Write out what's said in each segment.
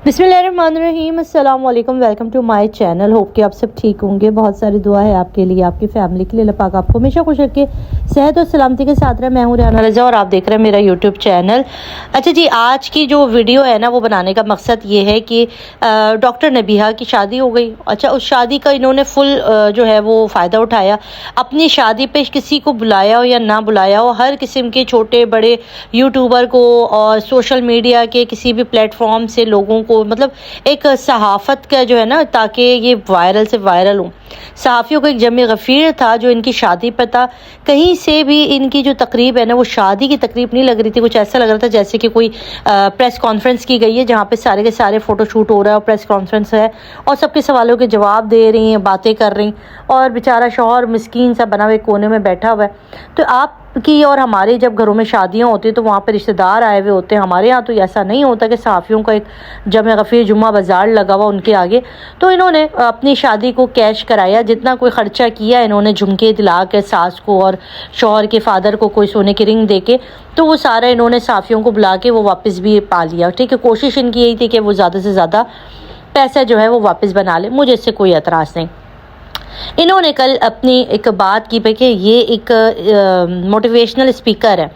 बिस्मिल्लाहिर्रहमानिर्रहीम, अस्सलाम वालेकुम। Welcome to my channel. Hope कि आप सब ठीक होंगे। बहुत सारी दुआ है आपके लिए, आपकी फैमिली के लिए। अल्लाह पाक आपको हमेशा खुश रखे, सेहत और सलामती के साथ रहे। मैं हूं रियाना रज़ा और आप देख रहे हैं मेरा यूट्यूब चैनल। अच्छा जी, आज की जो वीडियो है ना, वो बनाने का मकसद ये है कि डॉक्टर नबीहा की शादी हो गई। अच्छा, उस शादी का इन्होंने फुल जो है वो फ़ायदा उठाया। अपनी शादी पे किसी को बुलाया हो या ना बुलाया हो, हर किस्म के छोटे बड़े यूट्यूबर को और सोशल मीडिया के किसी भी प्लेटफॉर्म से लोगों को, मतलब एक सहाफ़त का जो है ना, ताकि ये वायरल से वायरल हो। सहाफ़ियों का एक जमे गफ़ीर था जो इनकी शादी पर था। कहीं से भी इनकी जो तकरीब है ना, वो शादी की तकरीब नहीं लग रही थी। कुछ ऐसा लग रहा था जैसे कि कोई प्रेस कॉन्फ्रेंस की गई है, जहाँ पे सारे के सारे फ़ोटो शूट हो रहा है और प्रेस कॉन्फ्रेंस है और सबके सवालों के जवाब दे रही हैं, बातें कर रही, और बेचारा शौहर मिस्कीन सा बना हुए कोने में बैठा हुआ है। तो आपकी और हमारे जब घरों में शादियाँ होती हैं तो वहाँ पर रिश्तेदार आए हुए होते हैं। हमारे यहाँ तो ऐसा नहीं होता कि सहाफ़ियों का एक जमे गफ़ीर जुम्मा बाज़ार लगा हुआ उनके आगे। तो इन्होंने अपनी शादी को कैश कराया। जितना कोई ख़र्चा किया इन्होंने, झुमके दिला के सास को और शौहर के फादर को कोई सोने की रिंग दे के, तो वो सारा इन्होंने सहाफ़ियों को बुला के वो वापस भी पा लिया। ठीक है, कोशिश इनकी यही थी कि वो ज़्यादा से ज़्यादा पैसा जो है वो वापस बना ले। मुझे इससे कोई एतराज़ नहीं। इन्होंने कल अपनी एक बात की कि ये एक मोटिवेशनल स्पीकर है,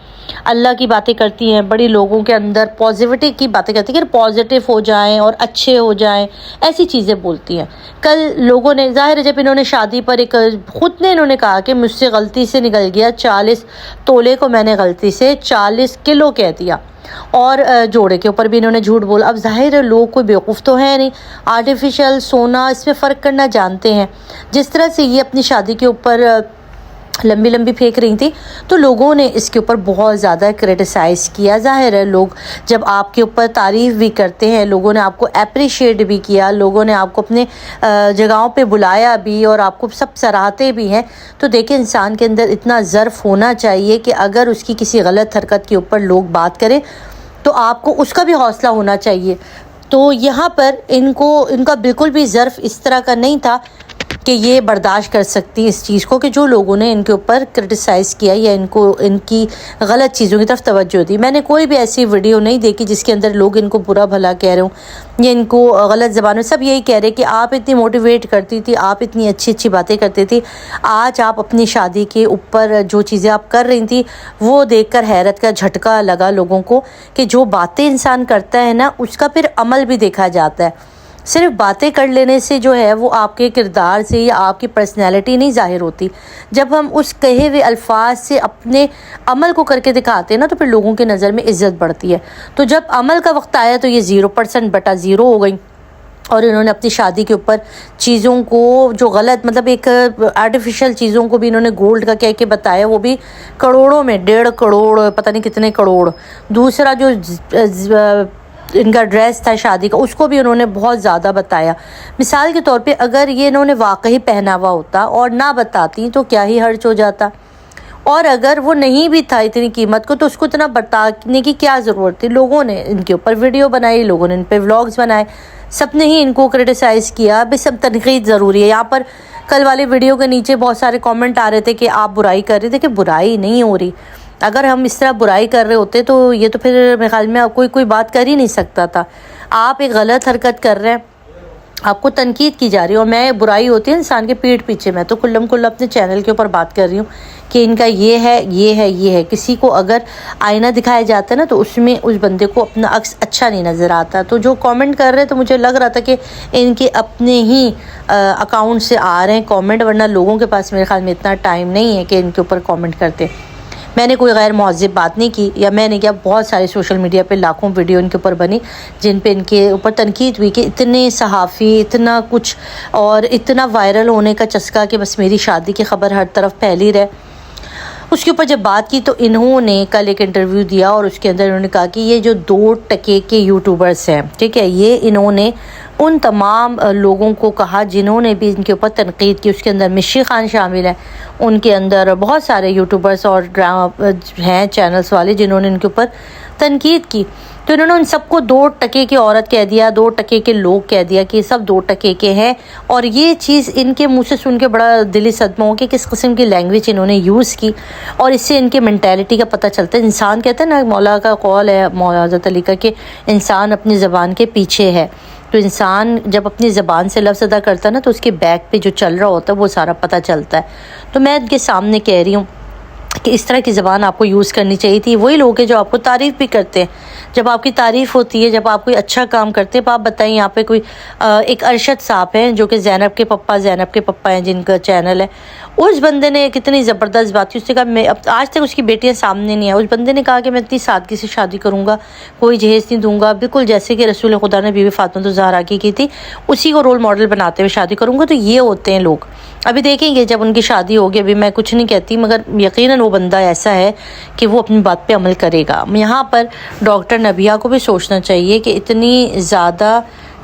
अल्लाह की बातें करती हैं, बड़ी लोगों के अंदर पॉजिटिविटी की बातें करती हैं कि पॉजिटिव हो जाएं और अच्छे हो जाएं, ऐसी चीज़ें बोलती हैं। कल लोगों ने, ज़ाहिर है, जब इन्होंने शादी पर एक ख़ुद ने इन्होंने कहा कि मुझसे गलती से निकल गया 40 तोले को मैंने गलती से 40 किलो कह दिया, और जोड़े के ऊपर भी इन्होंने झूठ बोला। अब ज़ाहिर है लोग कोई बेवकूफ़ तो है नहीं, आर्टिफिशियल सोना इसमें फ़र्क करना जानते हैं। जिस तरह से ये अपनी शादी के ऊपर लंबी लंबी फेंक रही थी, तो लोगों ने इसके ऊपर बहुत ज़्यादा क्रिटिसाइज़ किया। ज़ाहिर है लोग जब आपके ऊपर तारीफ़ भी करते हैं, लोगों ने आपको अप्रिशिएट भी किया, लोगों ने आपको अपने जगहों पे बुलाया भी और आपको सब सराहते भी हैं, तो देखिए इंसान के अंदर इतना ज़र्फ़ होना चाहिए कि अगर उसकी किसी गलत हरकत के ऊपर लोग बात करें तो आपको उसका भी हौसला होना चाहिए। तो यहाँ पर इनका बिल्कुल भी ज़र्फ़ इस तरह का नहीं था कि ये बर्दाश्त कर सकती इस चीज़ को कि जो लोगों ने इनके ऊपर क्रिटिसाइज़ किया या इनको इनकी गलत चीज़ों की तरफ तवज्जो दी। मैंने कोई भी ऐसी वीडियो नहीं देखी जिसके अंदर लोग इनको बुरा भला कह रहे हों या इनको गलत ज़बान में। सब यही कह रहे कि आप इतनी मोटिवेट करती थी, आप इतनी अच्छी अच्छी बातें करती थी, आज आप अपनी शादी के ऊपर जो चीज़ें आप कर रही थी वो देखकर हैरत का झटका लगा लोगों को कि जो बातें इंसान करता है ना, उसका फिर अमल भी देखा जाता है। सिर्फ बातें कर लेने से जो है वो आपके किरदार से या आपकी पर्सनैलिटी नहीं ज़ाहिर होती। जब हम उस कहे हुए अल्फाज से अपने अमल को करके दिखाते हैं ना, तो फिर लोगों की नज़र में इज़्ज़त बढ़ती है। तो जब अमल का वक्त आया तो ये 0% बटा 0 हो गई, और इन्होंने अपनी शादी के ऊपर चीज़ों को जो गलत, मतलब एक आर्टिफिशियल चीज़ों को भी इन्होंने गोल्ड का कह के बताया, वो भी करोड़ों में, 1.5 करोड़, पता नहीं कितने करोड़। दूसरा जो इनका ड्रेस था शादी का, उसको भी उन्होंने बहुत ज़्यादा बताया। मिसाल के तौर पे अगर ये इन्होंने वाकई पहना हुआ होता और ना बताती तो क्या ही हर्ज हो जाता, और अगर वो नहीं भी था इतनी कीमत को तो उसको इतना बताने की क्या ज़रूरत थी। लोगों ने इनके ऊपर वीडियो बनाई, लोगों ने इन पर व्लॉग्स बनाए, सब ने ही इनको क्रिटिसाइज़ किया। भाई सब तनकीद ज़रूरी है। यहाँ पर कल वाली वीडियो के नीचे बहुत सारे कॉमेंट आ रहे थे कि आप बुराई कर रहे थे, कि बुराई नहीं हो रही। अगर हम इस तरह बुराई कर रहे होते तो ये तो फिर मेरे ख्याल में कोई बात कर ही नहीं सकता था। आप एक गलत हरकत कर रहे हैं, आपको तनकीद की जा रही है, और मैं बुराई होती है इंसान के पीठ पीछे। मैं तो खुल्लम खुल्ला अपने चैनल के ऊपर बात कर रही हूँ कि इनका ये है, ये है, ये है। किसी को अगर आईना दिखाया जाता है ना, तो उसमें उस बंदे को अपना अक्स अच्छा नहीं नज़र आता। तो जो कमेंट कर रहे थे, मुझे लग रहा था कि इनके अपने ही अकाउंट से आ रहे हैं कमेंट, वरना लोगों के पास मेरे ख्याल में इतना टाइम नहीं है कि इनके ऊपर कमेंट करते। मैंने कोई गैर मुहज़्ज़ब बात नहीं की, या मैंने क्या, बहुत सारे सोशल मीडिया पे लाखों वीडियो इनके ऊपर बनी जिन पे इनके ऊपर तनकीद हुई कि इतने सहाफ़ी, इतना कुछ, और इतना वायरल होने का चस्का कि बस मेरी शादी की ख़बर हर तरफ फैली रहे। उसके ऊपर जब बात की तो इन्होंने कल एक इंटरव्यू दिया और उसके अंदर इन्होंने कहा कि ये जो 2 टके के यूट्यूबर्स हैं, ठीक है, ये इन्होंने उन तमाम लोगों को कहा जिन्होंने भी इनके ऊपर तनकीद की। उसके अंदर मिशी खान शामिल है, उनके अंदर बहुत सारे यूट्यूबर्स और हैं चैनल्स वाले जिन्होंने इनके ऊपर तनकीद की। تو انہوں نے ان سب کو 2 ٹکے کی عورت کہہ دیا، 2 ٹکے کے لوگ کہہ دیا کہ سب 2 ٹکے کے ہیں. اور یہ چیز ان کے منہ سے سن کے بڑا دلی صدمہ ہو کہ کس قسم کی لینگویج انہوں نے یوز کی، اور اس سے ان کے مینٹیلٹی کا پتہ چلتا ہے. انسان کہتے ہیں نا، مولا کا قول ہے، مولا حضرت علی کا، کہ انسان اپنی زبان کے پیچھے ہے. تو انسان جب اپنی زبان سے لفظ ادا کرتا ہے نا، تو اس کے بیک پہ جو چل رہا ہوتا ہے وہ سارا پتہ چلتا ہے. تو میں ان کے سامنے کہہ رہی ہوں کہ اس طرح کی زبان آپ کو یوز کرنی چاہیے تھی. وہی لوگ ہیں جو آپ کو تعریف بھی کرتے ہیں. جب آپ کی تعریف ہوتی ہے، جب آپ کوئی اچھا کام کرتے ہیں، آپ بتائیں یہاں پہ کوئی ایک ارشد صاحب ہیں جو کہ زینب کے پپا ہیں، جن کا چینل ہے. اس بندے نے کتنی زبردست بات کی. اس نے کہا میں آج تک اس کی بیٹیاں سامنے نہیں ہیں. اس بندے نے کہا کہ میں اتنی سادگی سے شادی کروں گا، کوئی جہیز نہیں دوں گا، بالکل جیسے کہ رسول خدا نے بی بی فاطمہ الزہرا کی تھی، اسی کو رول ماڈل بناتے ہوئے شادی کروں گا. تو یہ ہوتے ہیں لوگ. ابھی دیکھیں گے جب ان کی شادی ہوگی. ابھی میں کچھ نہیں کہتی، مگر یقیناً وہ بندہ ایسا ہے کہ وہ اپنی بات پہ عمل کرے گا. یہاں پر ڈاکٹر نبیہ کو بھی سوچنا چاہیے کہ اتنی زیادہ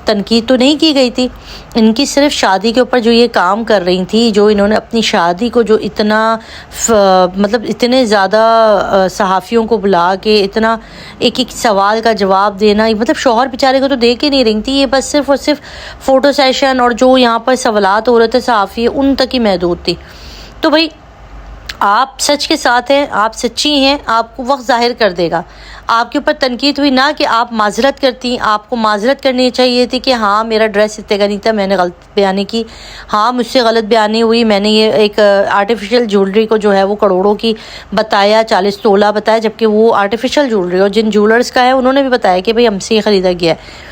تنقید تو نہیں کی گئی تھی. ان کی صرف شادی کے اوپر جو یہ کام کر رہی تھی، جو انہوں نے اپنی شادی کو جو اتنا مطلب اتنے زیادہ صحافیوں کو بلا کے اتنا ایک سوال کا جواب دینا، مطلب شوہر بیچارے کو تو دے کے نہیں رہی تھی. یہ بس صرف اور صرف فوٹو سیشن اور جو یہاں پر سوالات ہو رہے تھے صحافی، ان تک ہی محدود تھی. تو بھائی آپ سچ کے ساتھ ہیں، آپ سچی ہیں، آپ کو وقت ظاہر کر دے گا. آپ کے اوپر تنقید ہوئی، نہ کہ آپ معذرت کرتی. آپ کو معذرت کرنی چاہیے تھی کہ ہاں میرا ڈریس اتنے کا نہیں تھا، میں نے غلط بیانی کی، ہاں مجھ سے غلط بیانی ہوئی، میں نے یہ ایک آرٹیفیشل جولری کو جو ہے وہ کروڑوں کی بتایا، 40 تولہ بتایا، جبکہ وہ آرٹیفیشل جولری، اور جن جولرز کا ہے انہوں نے بھی بتایا کہ بھئی ہم سے یہ خریدا گیا ہے.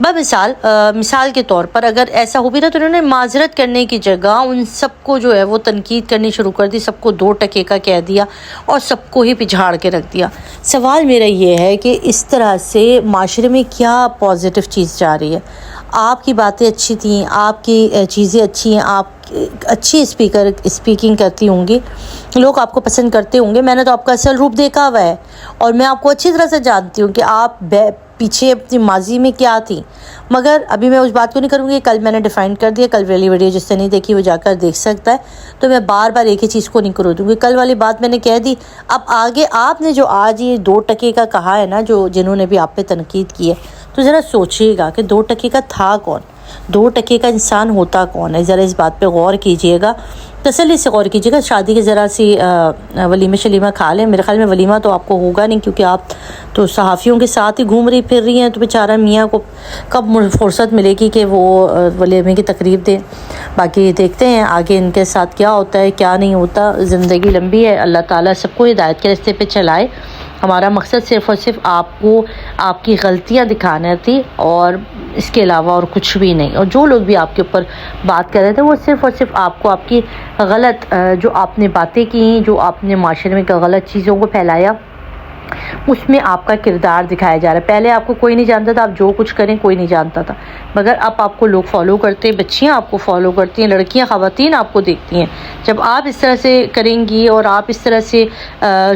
مثال کے طور پر اگر ایسا ہو بھی رہا تو انہوں نے معذرت کرنے کی جگہ ان سب کو جو ہے وہ تنقید کرنی شروع کر دی، سب کو 2 ٹکے کا کہہ دیا اور سب کو ہی پچھاڑ کے رکھ دیا. سوال میرا یہ ہے کہ اس طرح سے معاشرے میں کیا پازیٹیو چیز جا رہی ہے؟ آپ کی باتیں اچھی تھیں، آپ کی چیزیں اچھی ہیں، آپ اچھی اسپیکنگ کرتی ہوں گی، لوگ آپ کو پسند کرتے ہوں گے. میں نے تو آپ کا اصل روپ دیکھا ہوا ہے اور میں آپ کو اچھی طرح سے جانتی ہوں کہ آپ پیچھے اپنی ماضی میں کیا تھی. مگر ابھی میں اس بات کو نہیں کروں گی. کل میں نے ڈیفائن کر دیا، کل والی ویڈیو جس نے نہیں دیکھی وہ جا کر دیکھ سکتا ہے. تو میں بار بار ایک ہی چیز کو نہیں کرو دوں گی. کل والی بات میں نے کہہ دی. اب آگے آپ نے جو آج یہ 2 ٹکے کا کہا ہے نا، جنہوں نے بھی آپ پہ تنقید کی ہے، تو ذرا سوچیے گا کہ 2 ٹکے کا تھا کون، 2 ٹکے کا انسان ہوتا کون ہے. ذرا اس بات پہ غور کیجئے گا، تسلی سے غور کیجیے گا. شادی کے ذرا سی ولیمہ شلیمہ کھا لیں. میرے خیال میں ولیمہ تو آپ کو ہوگا نہیں، کیونکہ آپ تو صحافیوں کے ساتھ ہی گھوم رہی پھر رہی ہیں. تو بیچارہ میاں کو کب فرصت ملے گی کہ وہ ولیمے کی تقریب دیں. باقی دیکھتے ہیں آگے ان کے ساتھ کیا ہوتا ہے کیا نہیں ہوتا. زندگی لمبی ہے، اللہ تعالیٰ سب کو ہدایت کے راستے پہ چلائے. ہمارا مقصد صرف اور صرف آپ کو آپ کی غلطیاں دکھانا تھی، اور اس کے علاوہ اور کچھ بھی نہیں. اور جو لوگ بھی آپ کے اوپر بات کر رہے تھے وہ صرف اور صرف آپ کو آپ کی غلط جو آپ نے باتیں کی، جو آپ نے معاشرے میں غلط چیزوں کو پھیلایا، اس میں آپ کا کردار دکھایا جا رہا ہے. پہلے آپ کو کوئی نہیں جانتا تھا، آپ جو کچھ کریں کوئی نہیں جانتا تھا، مگر اب آپ کو لوگ فالو کرتے ہیں، بچیاں آپ کو فالو کرتی ہیں، لڑکیاں خواتین آپ کو دیکھتی ہیں. جب آپ اس طرح سے کریں گی اور آپ اس طرح سے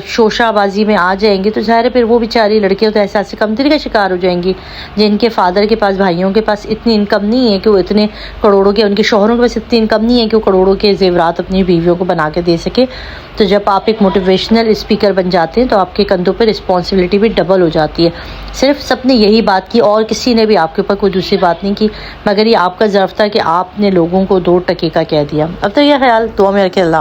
شوشہ بازی میں آ جائیں گی تو ظاہر ہے پھر وہ بیچاری لڑکیاں تو احساس کمتری کا شکار ہو جائیں گی، جن کے فادر کے پاس، بھائیوں کے پاس اتنی انکم نہیں ہے کہ وہ اتنے کروڑوں کے، ان کے شوہروں کے پاس اتنی انکم نہیں ہے کہ وہ کروڑوں کے زیورات اپنی بیویوں کو بنا کے دے سکے. تو جب آپ ایک موٹیویشنل اسپیکر بن جاتے ہیں تو آپ کے کندھوں پہ رسپانسبلٹی بھی ڈبل ہو جاتی ہے. صرف سب نے یہی بات کی اور کسی نے بھی آپ کے اوپر کوئی دوسری بات نہیں کی، مگر یہ آپ کا ظرف تھا کہ آپ نے لوگوں کو 2 ٹکے کا کہہ دیا. اب تو یہ خیال دعا میں رکھے. اللہ